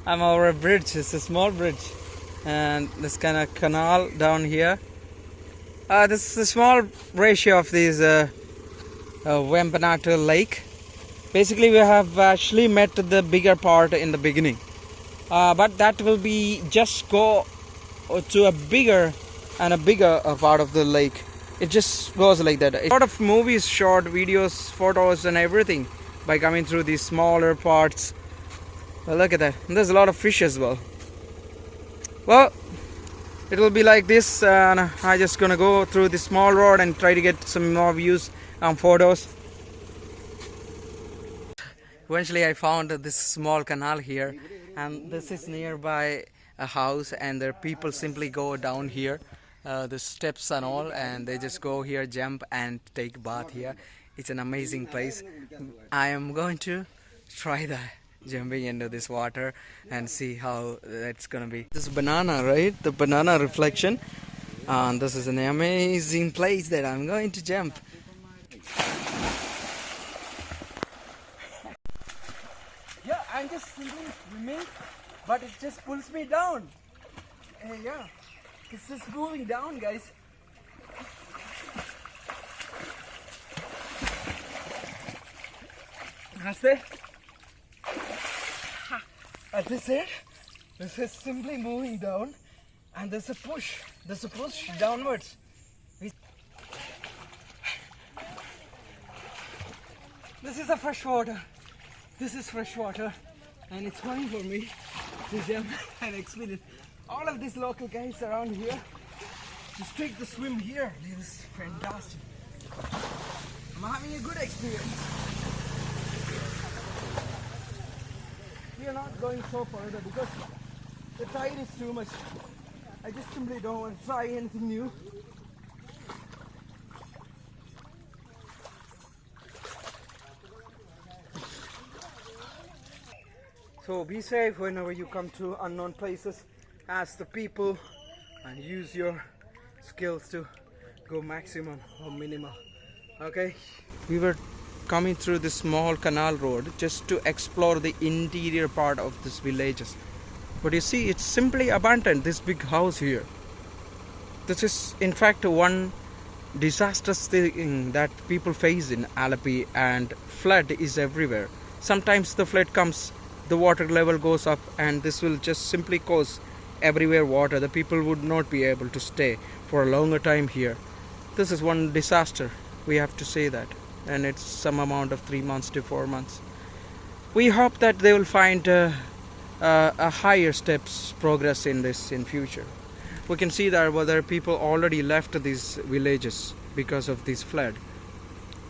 I'm over a bridge. It's a small bridge, and this kind of canal down here. This is a small ratio of these Vembanatu Lake. Basically, we have actually met the bigger part in the beginning, but that will be just go to a bigger and a bigger part of the lake. It just goes like that. A lot of movies, short videos, photos, and everything by coming through these smaller parts. Well, look at that. And there's a lot of fish as well. Well, it will be like this, and I'm just gonna go through this small road and try to get some more views and photos. Eventually I found this small canal here, and this is nearby a house, and the people simply go down here, the steps and all, and they just go here, jump and take bath here. It's an amazing place. I am going to try that, jumping into this water and see how it's gonna be. This banana, right? The banana reflection, and this is an amazing place that I'm going to jump. Yeah, I'm just simply swimming, but it just pulls me down. Yeah, it's just moving down, guys. That's it. As I said, this is simply moving down, and there's a push. There's a push downwards. This is a fresh water. This is fresh water, and it's fun for me to jump and experience. All of these local guys around here just take the swim here. This is fantastic. I'm having a good experience. We are not going so further because the tide is too much. I just simply don't want to try anything new. So be safe whenever you come to unknown places. Ask the people and use your skills to go maximum or minimal. Okay? We were coming through this small canal road just to explore the interior part of these villages. But you see, it's simply abandoned, this big house here. This is in fact one disastrous thing that people face in Alleppey, and flood is everywhere. Sometimes the flood comes, the water level goes up, and this will just simply cause everywhere water. The people would not be able to stay for a longer time here. This is one disaster, we have to say that, and it's some amount of 3 months to 4 months. We hope that they will find a higher steps progress in this in future. We can see that whether people already left these villages because of this flood.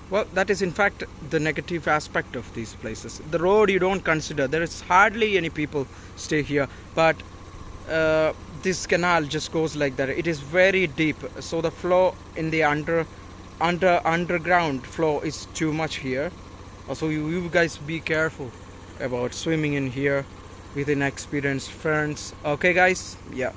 Well, that is in fact the negative aspect of these places. The road you don't consider. There is hardly any people stay here, but this canal just goes like that. It is very deep, so the flow in the underground flow is too much here. Also, you guys be careful about swimming in here with inexperienced friends. Okay guys, yeah.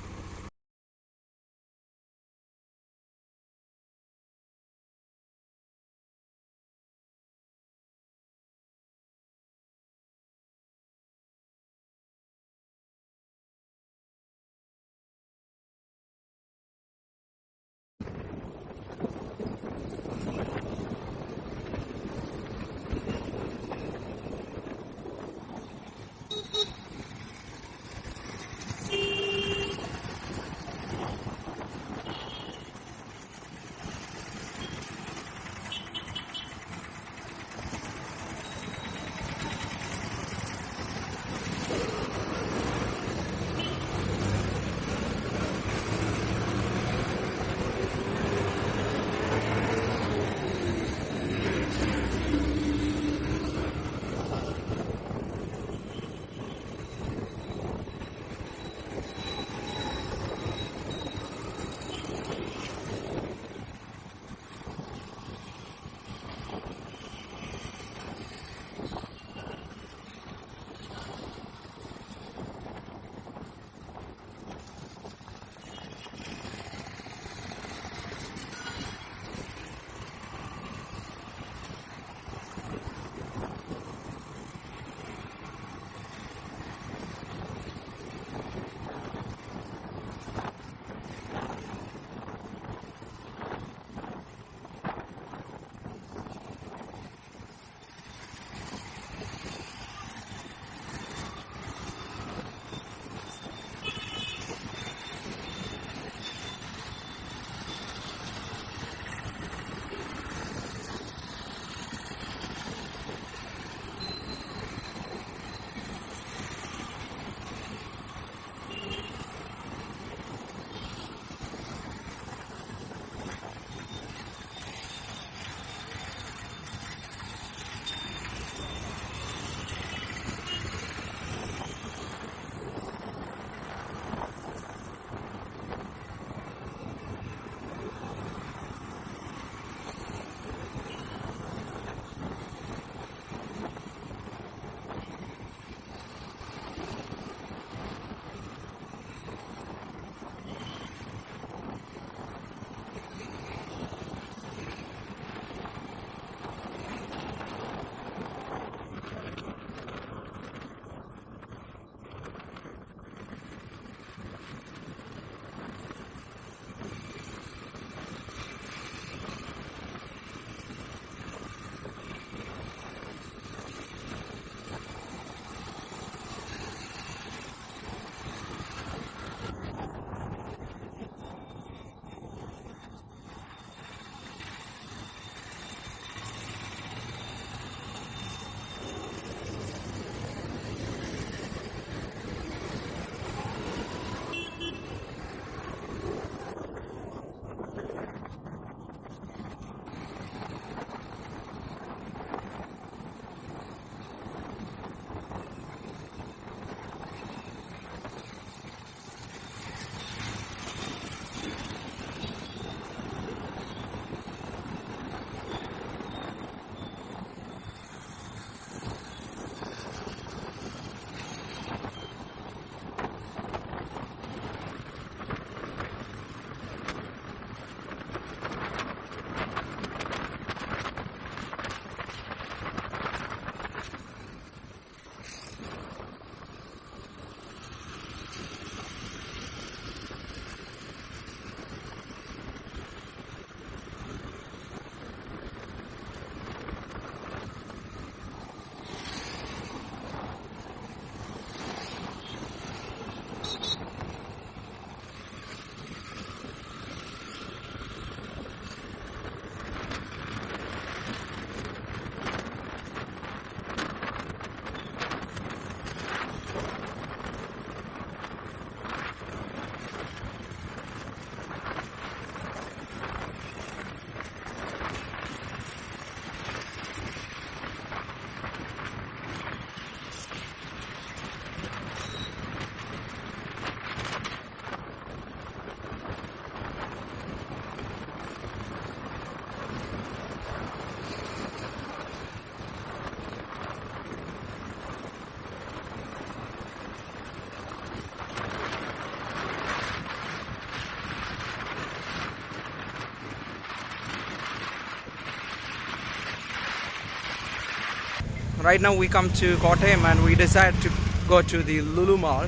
right now we come to Kottayam and we decided to go to the Lulu Mall.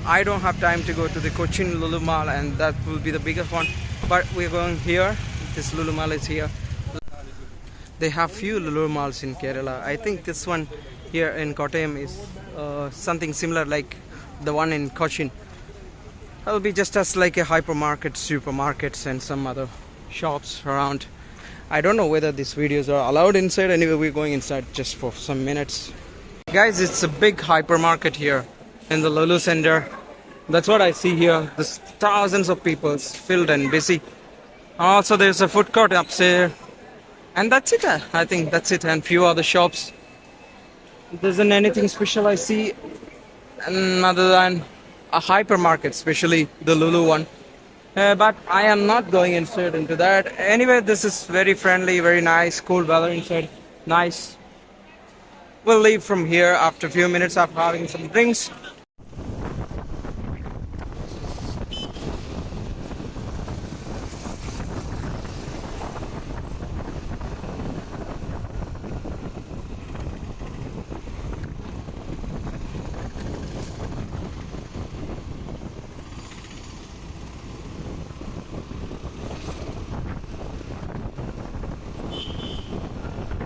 I don't have time to go to the Cochin Lulu Mall, and that will be the biggest one, but we're going here. This Lulu Mall is here. They have few Lulu Malls in Kerala. I think this one here in Kottayam is something similar like the one in Cochin. It'll be just as like a hypermarket, supermarkets and some other shops around. I don't know whether these videos are allowed inside. Anyway, we're going inside just for some minutes. Guys, it's a big hypermarket here in the Lulu Center. That's what I see here. There's thousands of people filled and busy. Also, there's a food court upstairs. And that's it. I think that's it. And few other shops. There isn't anything special I see other than a hypermarket, especially the Lulu one. But I am not going inside into that. Anyway, this is very friendly, very nice, cool weather inside. Nice. We'll leave from here after a few minutes after having some drinks.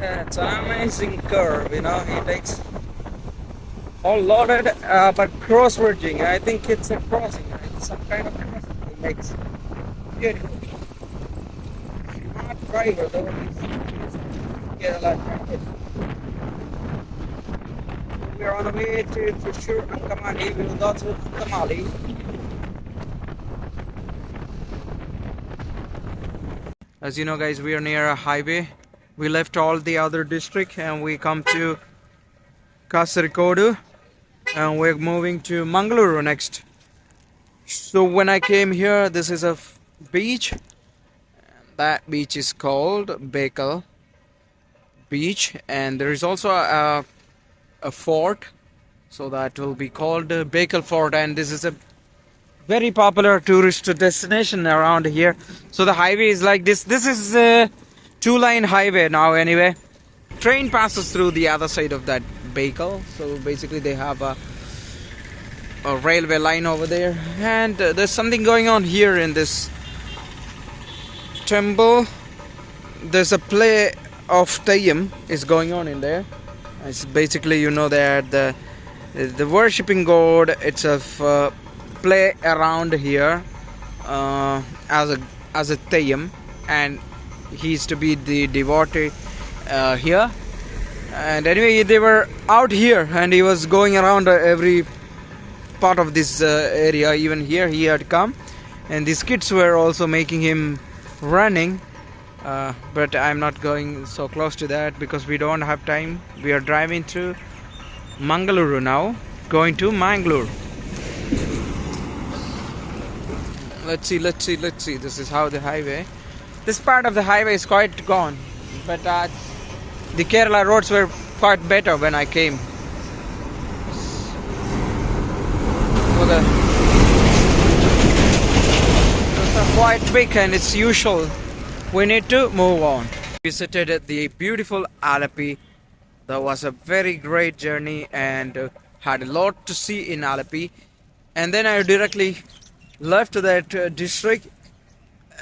Yeah, it's an amazing curve, you know. He takes all loaded, but cross bridging. I think it's a crossing, it's some kind of crossing he makes. Beautiful. If you're not a driver, though, get a lot of traffic. We're on the way to Trishur and Kamali. We will go to Kamali. As you know, guys, we are near a highway. We left all the other district and we come to Kasaragod, and we're moving to Mangaluru next. So when I came here, this is a beach. That beach is called Bekal Beach, and there is also a fort, so that will be called Bekal Fort, and this is a very popular tourist destination around here. So the highway is like this. This is a two-line highway now anyway. Train passes through the other side of that Bekal. So basically they have a railway line over there. And there's something going on here in this temple. There's a play of Theyyam is going on in there. It's basically, you know, that the worshipping god itself play around here as a Theyyam, and he's to be the devotee here. And anyway, they were out here and he was going around every part of this area. Even here he had come, and these kids were also making him running, but I'm not going so close to that because we don't have time. We are driving to Mangaluru now, going to Mangalore. Let's see. This is how the highway. This part of the highway is quite gone, but the Kerala roads were quite better when I came. Those are quite big and it's usual. We need to move on. We visited the beautiful Alleppey. That was a very great journey and had a lot to see in Alleppey. And then I directly left that district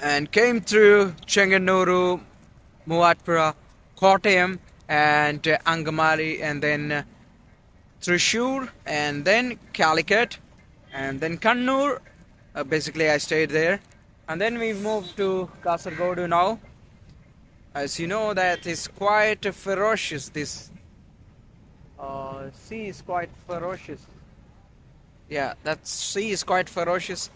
and came through Chenganuru, Muvatpura, Kottayam and Angamali, and then Trishur, and then Calicut, and then Kannur. Basically I stayed there, and then we moved to Kasaragod now. As you know, that is quite ferocious. This sea is quite ferocious. Yeah, that sea is quite ferocious.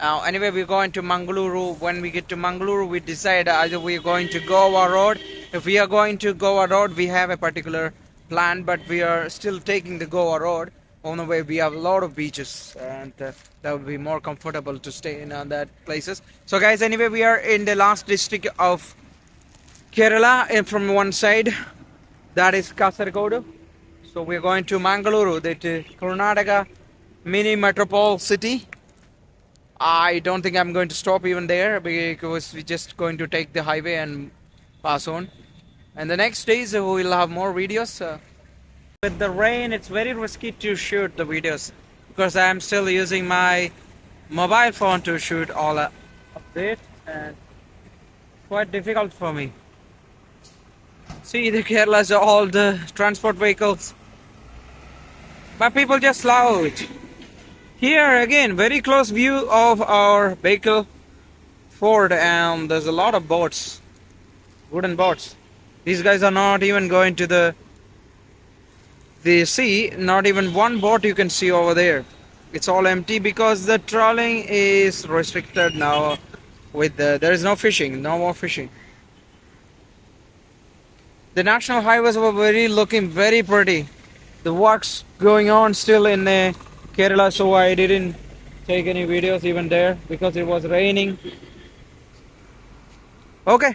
Anyway, we're going to Mangaluru. When we get to Mangaluru, we decide either we're going to Goa Road. If we are going to Goa Road, we have a particular plan, but we are still taking the Goa Road. On the way, we have a lot of beaches, and that would be more comfortable to stay in that places. So guys, anyway, we are in the last district of Kerala, and from one side, that is Kasaragod. So we're going to Mangaluru, that Karnataka mini metropole city. I don't think I'm going to stop even there because we're just going to take the highway and pass on. And the next days we will have more videos. With the rain, it's very risky to shoot the videos because I'm still using my mobile phone to shoot all of it, and quite difficult for me. See the Kerala's all the transport vehicles, but people just love it. Here again, very close view of our vehicle Ford, and there's a lot of boats, wooden boats. These guys are not even going to the sea. Not even one boat you can see over there. It's all empty because the trawling is restricted now. With there is no fishing, no more fishing. The national highways were looking very pretty. The works going on still in Kerala, so I didn't take any videos even there because it was raining. Okay,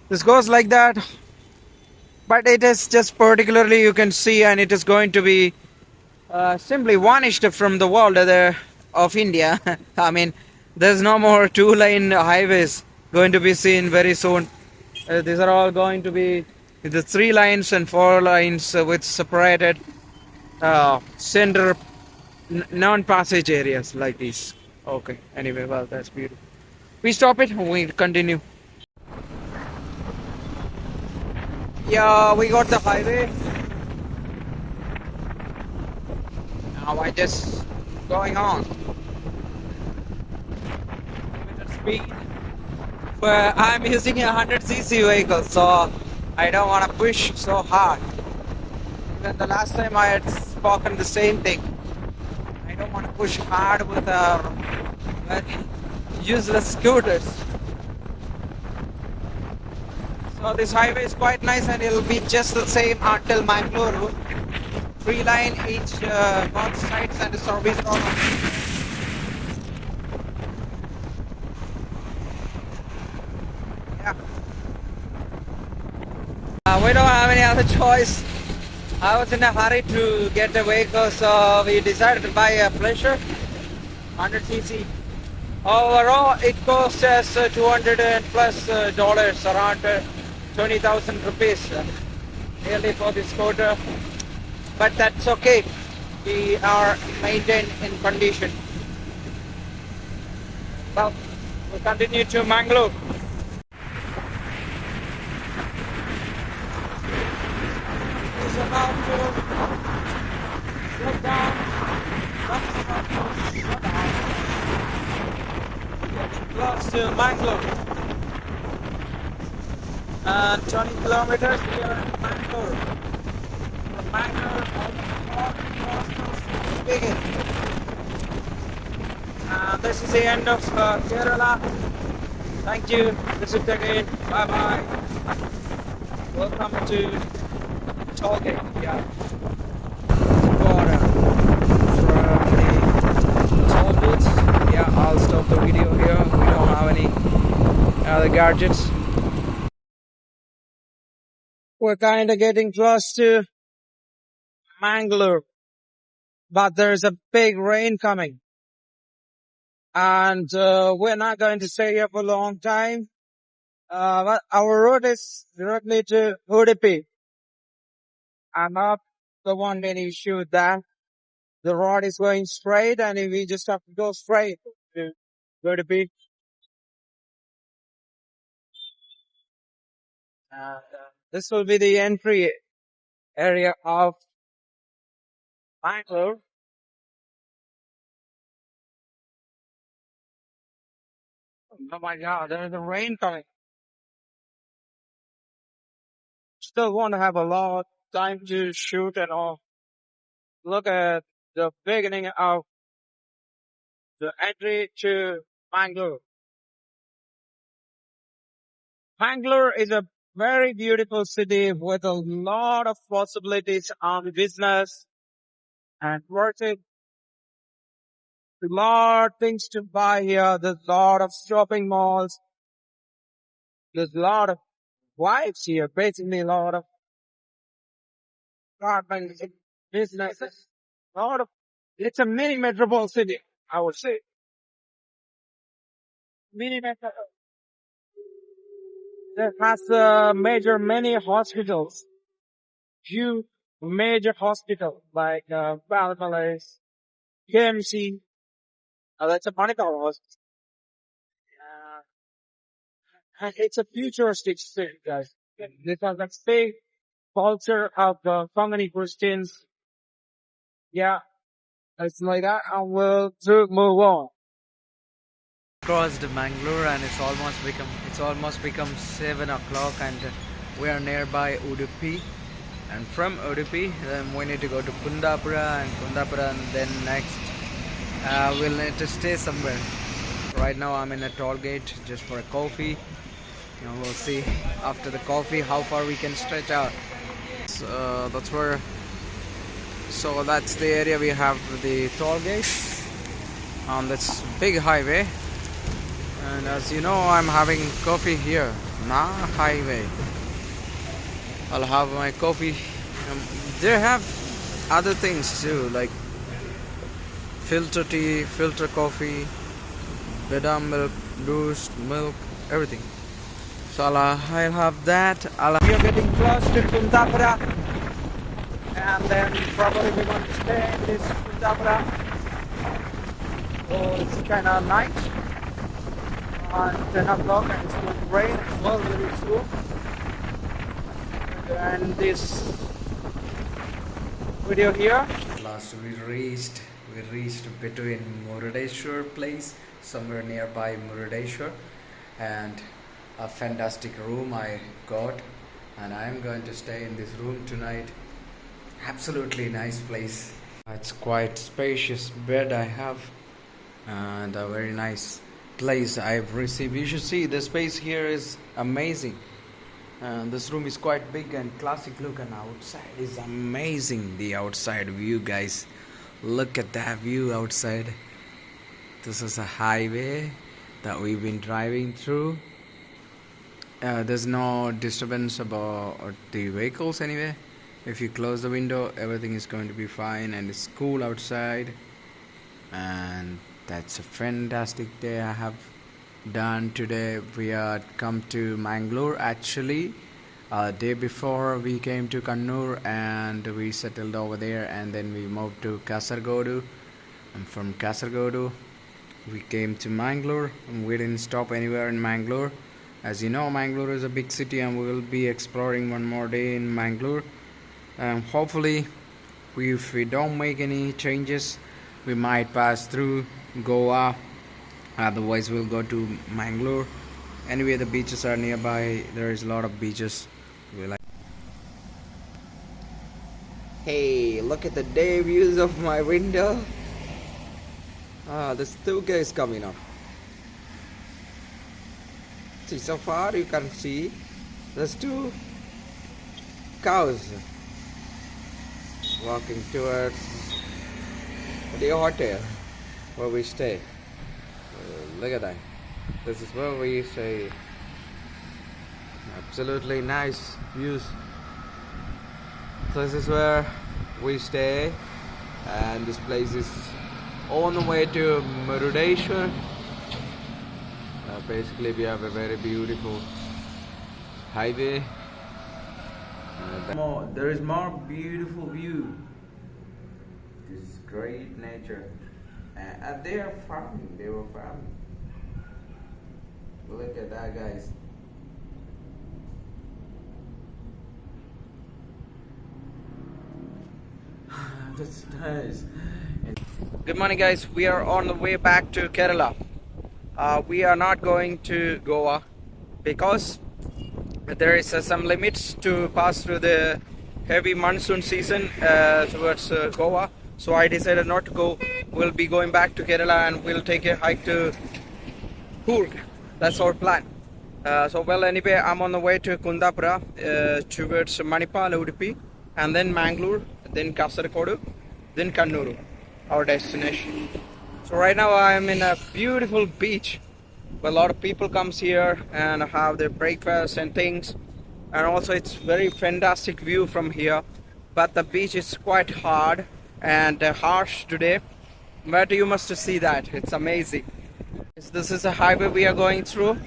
this goes like that, but it is just particularly you can see, and it is going to be simply vanished from the world of India. I mean, there's no more two-lane highways going to be seen very soon. These are all going to be the 3 lines and 4 lines with separated center non-passage areas like this. Okay, anyway, well, that's beautiful. We stop it, we continue. Yeah, we got the highway. Now I just going on. Limited speed. But I'm using a 100cc vehicle, so I don't want to push so hard. Even the last time I had spoken the same thing. I don't want to push hard with very useless scooters. So this highway is quite nice, and it'll be just the same until Mangalore. 3 line each both sides and a service road. Yeah. We don't have any other choice. I was in a hurry to get a vehicle, so we decided to buy a pleasure 100cc. Overall, it cost us $200 plus dollars, around 20,000 rupees, nearly for this scooter. But that's okay. We are maintained in condition. Well, we'll continue to Mangalore. It's about to slow down. Getting close to Mangalore. And 20 kilometers we are in Mangalore. From Mangalore, all the coastal begin. This is the end of Kerala. Thank you. Visit again. Bye bye. Welcome to Tollgate. Yeah. Water from the toll booth. Yeah, I'll stop the video here. We don't have any other gadgets. We're kind of getting close to Mangalore, but there's a big rain coming, and we're not going to stay here for a long time. But our road is directly to Udupi. I'm not the one that issued that. The road is going straight, and we just have to go straight to Udupi. This will be the entry area of Mangalore. Oh my God, there's a rain coming. Still want to have a lot of time to shoot and all. Look at the beginning of the entry to Mangalore. Mangalore is a very beautiful city with a lot of possibilities on business and working. A lot of things to buy here. There's a lot of shopping malls. There's a lot of wives here. Basically, a lot of apartments, businesses. A lot of. It's a mini metropolitan city, I would say. Mini metro. That has major many hospitals. Huge major hospital like Balmalas, KMC. That's a Manipal hospital. Uh, and it's a futuristic city, guys. Because that's big culture of the Kongani Christians. Yeah, it's like that. And we'll move on. Crossed Mangalore and it's almost become 7 o'clock and we are nearby Udupi. And from Udupi, then we need to go to Kundapura and then next we'll need to stay somewhere. Right now I'm in a toll gate just for a coffee. And we'll see after the coffee how far we can stretch out. So that's where. So that's the area we have the toll gate on this big highway. And as you know, I'm having coffee here, na highway. I'll have my coffee. They have other things too, like filter tea, filter coffee, badam milk, boost milk, everything. So I'll have that. We are getting close to Kundapura, and then probably we're going to stay in this Kundapura. So it's kind of night on 10 o'clock and it's going to rain as well very soon. And this video here. Last we reached between Murudeeshwar place, somewhere nearby Murudeeshwar, and a fantastic room I got, and I'm going to stay in this room tonight. Absolutely nice place. It's quite spacious bed I have, and a very nice place I've received. You should see the space here is amazing. This room is quite big and classic look, and outside is amazing. The outside view, guys, look at that view outside. This is a highway that we've been driving through. There's no disturbance about the vehicles anyway. If you close the window, everything is going to be fine, and it's cool outside. And that's a fantastic day I have done today. We had come to Mangalore actually day before. We came to Kannur and we settled over there, and then we moved to Kasargodu, and from Kasargodu we came to Mangalore, and we didn't stop anywhere in Mangalore. As you know, Mangalore is a big city, and we will be exploring one more day in Mangalore. Hopefully if we don't make any changes, we might pass through Goa. Otherwise we'll go to Mangalore. Anyway, the beaches are nearby. There is a lot of beaches. Hey, look at the day views of my window. There's two guys coming up. See, so far you can see there's two cows walking towards the hotel where we stay. Look at that. This is where we stay. Absolutely nice views. So this is where we stay, and this place is on the way to Murudeeshwar. Basically we have a very beautiful highway. There is more beautiful view. This great nature. And they are farming. They were farming. Look at that, guys. That's nice. Good morning, guys. We are on the way back to Kerala. We are not going to Goa because there is some limits to pass through the heavy monsoon season towards Goa. So I decided not to go. We'll be going back to Kerala and we'll take a hike to Coorg. That's our plan. Anyway, I'm on the way to Kundapura towards Manipal, Udupi, and then Mangalore, then Kasargodu, then Kannur, our destination. So right now I am in a beautiful beach where a lot of people comes here and have their breakfast and things, and also it's very fantastic view from here, but the beach is quite hard and harsh today, but you must see that it's amazing. This is a highway we are going through,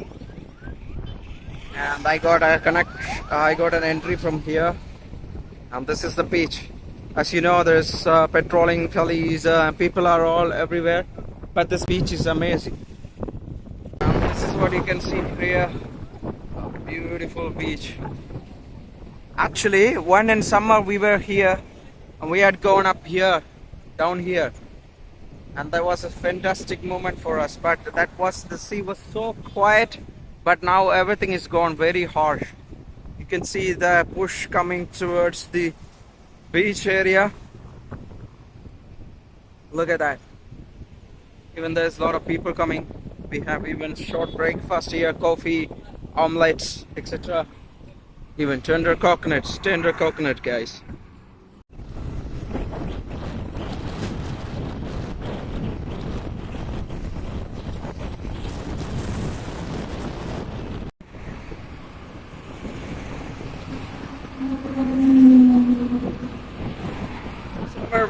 and I got an entry from here, And this is the beach. As you know, there's patrolling police, people are all everywhere, but this beach is amazing. This is what you can see here. A beautiful beach. Actually, one in summer we were here and we had gone up here, down here, and that was a fantastic moment for us. But the sea was so quiet, but now everything is gone very harsh. You can see the push coming towards the beach area. Look at that. Even there's a lot of people coming. We have even short breakfast here, coffee, omelets, etc. Even tender coconut, guys.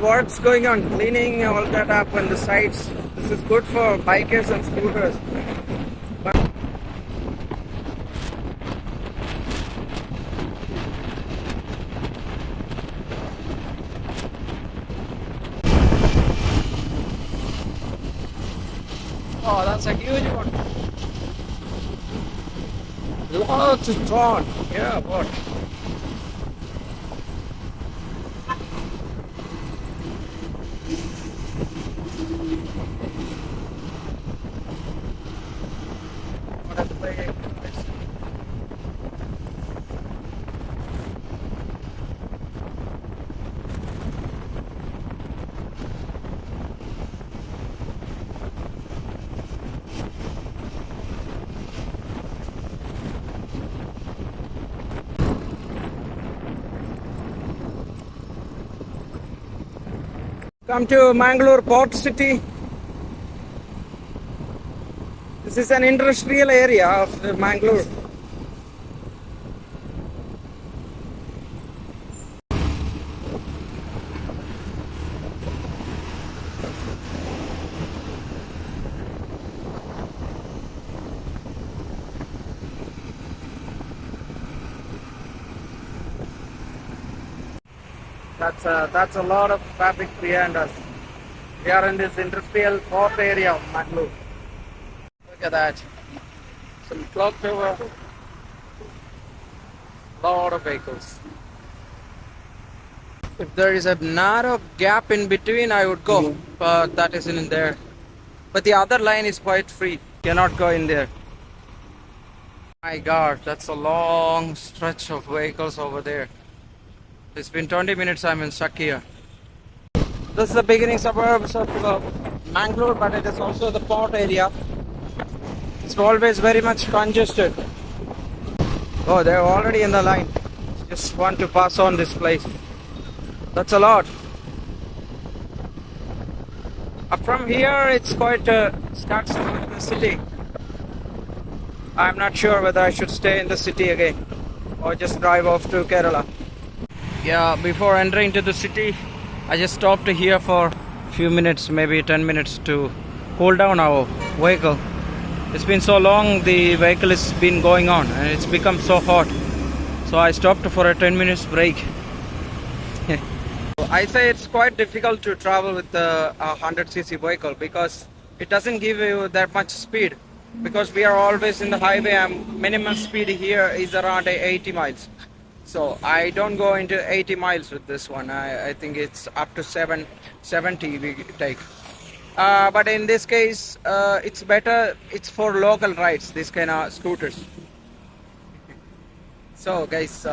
What's going on? Cleaning all that up on the sides. This is good for bikers and scooters. Oh, that's a huge one. Lots of drawn. Yeah, what? Come to Mangalore Port City. This is an industrial area of Mangalore. That's a lot of traffic behind us. We are in this industrial port area of Mangalore. Look at that. Some clock tower. Lot of vehicles. If there is a narrow gap in between, I would go, but that isn't in there. But the other line is quite free. Cannot go in there. My God, that's a long stretch of vehicles over there. It's been 20 minutes I'm in stuck here. This is the beginning suburbs of Mangalore, but it is also the port area. It's always very much congested. Oh, they're already in the line. Just want to pass on this place. That's a lot. Up from here, it's quite starts in the city. I'm not sure whether I should stay in the city again or just drive off to Kerala. Yeah, before entering to the city, I just stopped here for a few minutes, maybe 10 minutes to cool down our vehicle. It's been so long, the vehicle has been going on and it's become so hot. So I stopped for a 10 minutes break. I say it's quite difficult to travel with a 100cc vehicle because it doesn't give you that much speed. Because we are always in the highway and minimum speed here is around 80 miles. So I don't go into 80 miles with this one. I think it's up to 70 we take. But in this case, it's better. It's for local rides, this kind of scooters. So guys,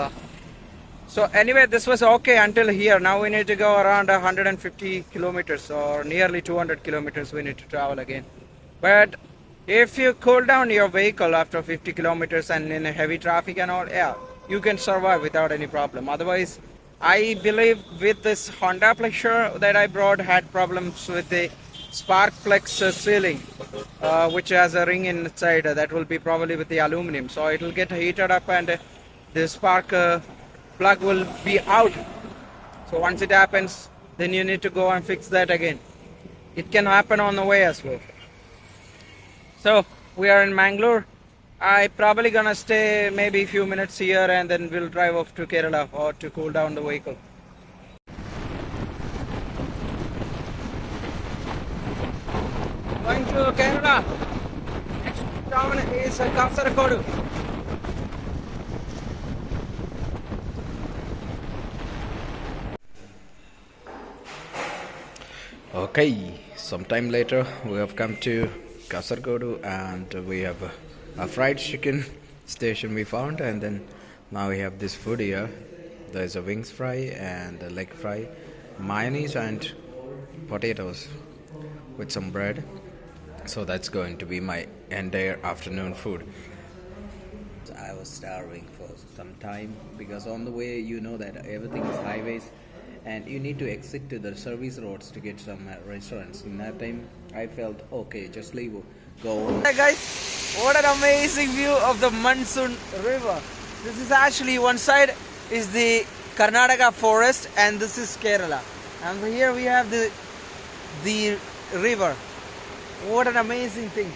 so anyway, this was okay until here. Now we need to go around 150 kilometers or nearly 200 kilometers we need to travel again. But if you cool down your vehicle after 50 kilometers and in heavy traffic and all, yeah, you can survive without any problem. Otherwise, I believe with this Honda Pleasure that I brought had problems with the spark plug sealing, which has a ring inside. That will be probably with the aluminum. So it will get heated up and the spark plug will be out. So once it happens, then you need to go and fix that again. It can happen on the way as well. So we are in Mangalore. I probably gonna stay maybe a few minutes here and then we'll drive off to Kerala or to cool down the vehicle. Going to Kerala. Next town is Kasaragod. Okay, sometime later we have come to Kasaragod and we have a fried chicken station we found, and then now we have this food here. There's a wings fry and a leg fry, mayonnaise and potatoes with some bread. So that's going to be my entire afternoon food. I was starving for some time because on the way you know that everything is highways and you need to exit to the service roads to get some restaurants. In that time I felt okay, just leave, go. Hey guys, what an amazing view of the Monsoon River. This is actually, one side is the Karnataka forest and this is Kerala, and here we have the river. What an amazing thing.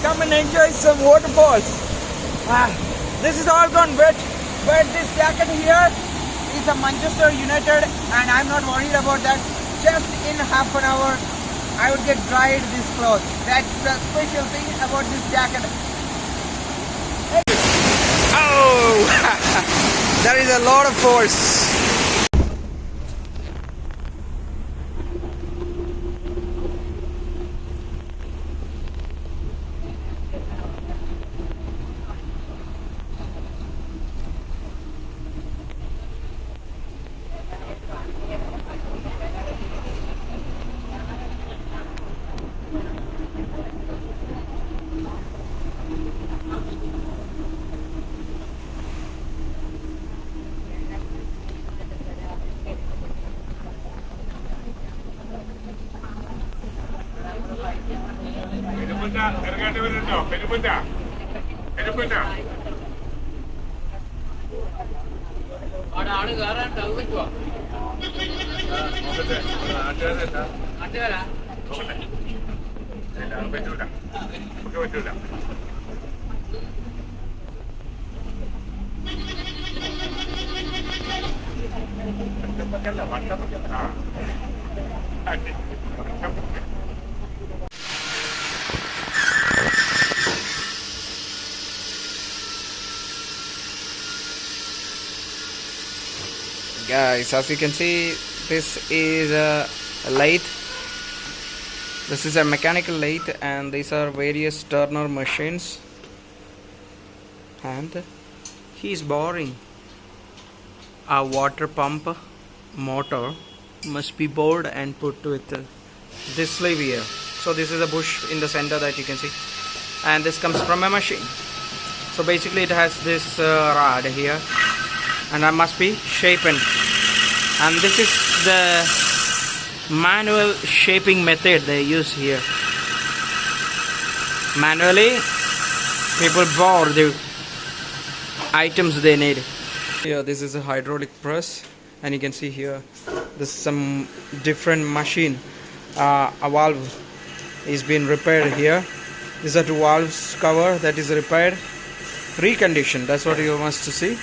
Come and enjoy some waterfalls. This is all gone wet, but this jacket here is a Manchester United and I'm not worried about that. Just in half an hour I would get dried this clothes. That's the special thing about this jacket. Oh! There is a lot of force. Guys, as you can see, this is a lathe. This is a mechanical lathe and these are various turner machines, and he is boring. A water pump motor must be bored and put with this sleeve here. So this is a bush in the center that you can see, and this comes from a machine. So basically it has this rod here and I must be shapen, and this is the manual shaping method they use here. Manually people bore the items they need. Here this is a hydraulic press, and you can see here this is some different machine. A valve is being repaired here. These are two valves cover that is repaired, reconditioned. That's what you must see.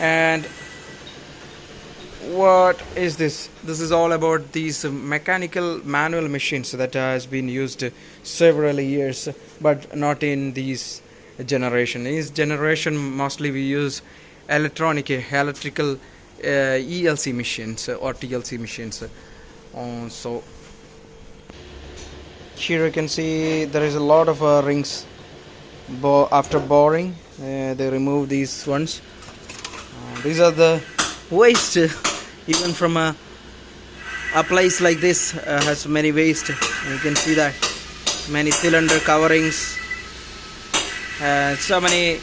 And what is this? This is all about these mechanical manual machines that has been used several years, but not in these generation. In this generation mostly we use electrical ELC machines or TLC machines. So here you can see there is a lot of rings. After boring they remove these ones. These are the waste. Even from a place like this has many waste. You can see that many cylinder coverings, so many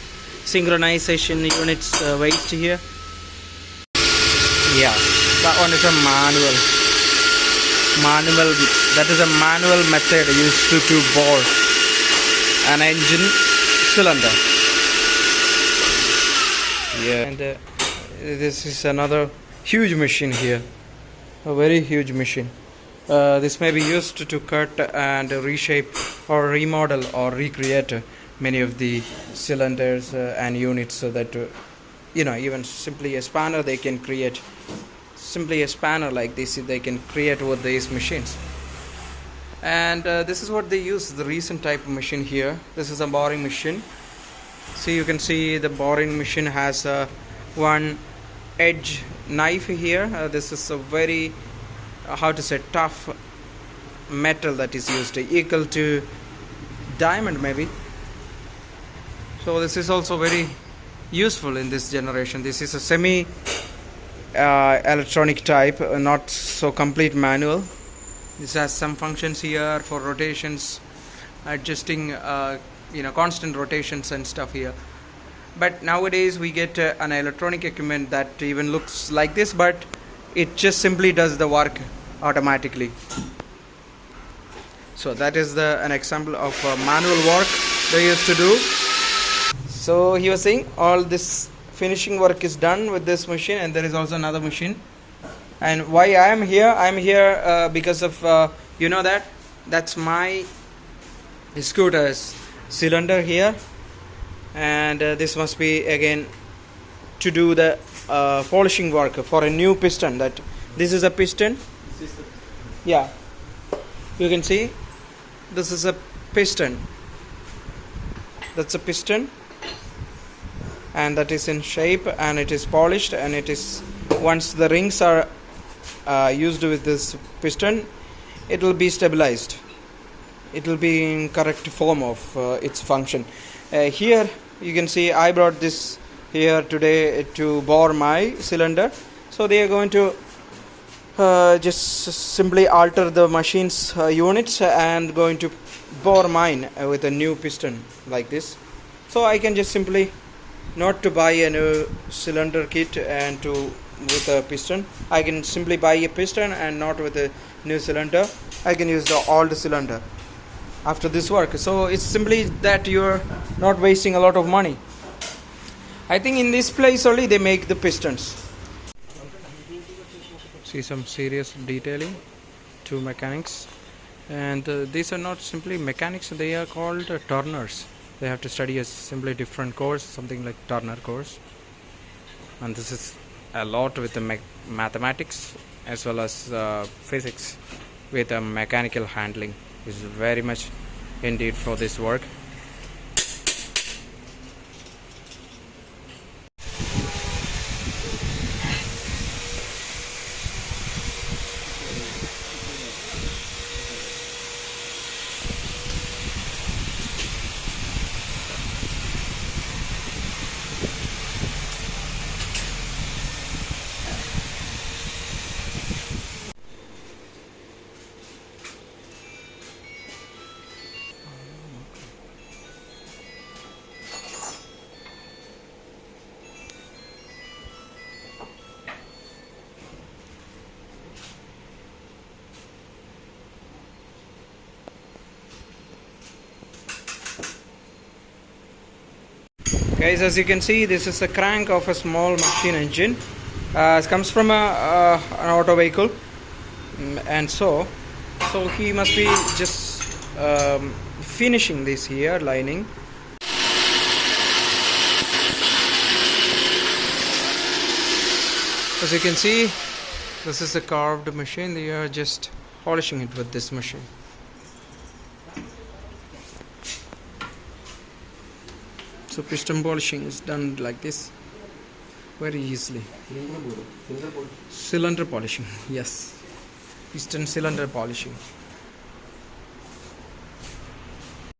synchronization units waste here. Yeah, that one is a manual. manual, that is a manual method used to bore an engine cylinder. Yeah, and this is another huge machine here, a very huge machine. This may be used to cut and reshape or remodel or recreate many of the cylinders and units, so that even simply a spanner they can create. Simply a spanner like this they can create with these machines. And this is what they use, the recent type of machine here. This is a boring machine. See, you can see the boring machine has one edge knife here. This is a very tough metal that is used, equal to diamond maybe. So this is also very useful in this generation. This is a semi electronic type, not so complete manual. This has some functions here for rotations, adjusting constant rotations and stuff here. But nowadays we get an electronic equipment that even looks like this, but it just simply does the work automatically. So that is an example of manual work they used to do. So he was saying all this finishing work is done with this machine, and there is also another machine. And why I am here because of that's my scooter's cylinder here, and this must be again to do the polishing work for a new piston. That this is a piston. Yeah, you can see this is a piston. That's a piston, and that is in shape, and it is polished, and it is, once the rings are used with this piston, it will be stabilized. It will be in correct form of its function. Here you can see I brought this here today to bore my cylinder. So they are going to just simply alter the machine's units and going to bore mine with a new piston like this. So I can just simply not to buy a new cylinder kit and with a piston. I can simply buy a piston and not with a new cylinder. I can use the old cylinder after this work. So it's simply that you're not wasting a lot of money. I think in this place only they make the pistons. See some serious detailing to mechanics, and these are not simply mechanics, they are called turners. They have to study a simply different course, something like Turner course, and this is a lot with the mathematics as well as physics with a mechanical handling. Is very much indeed for this work. Guys, as you can see, this is the crank of a small machine engine. It comes from an auto vehicle, and so he must be just finishing this here lining. As you can see, this is a carved machine. They are just polishing it with this machine. So piston polishing is done like this very easily. Cylinder polishing, yes, piston cylinder polishing.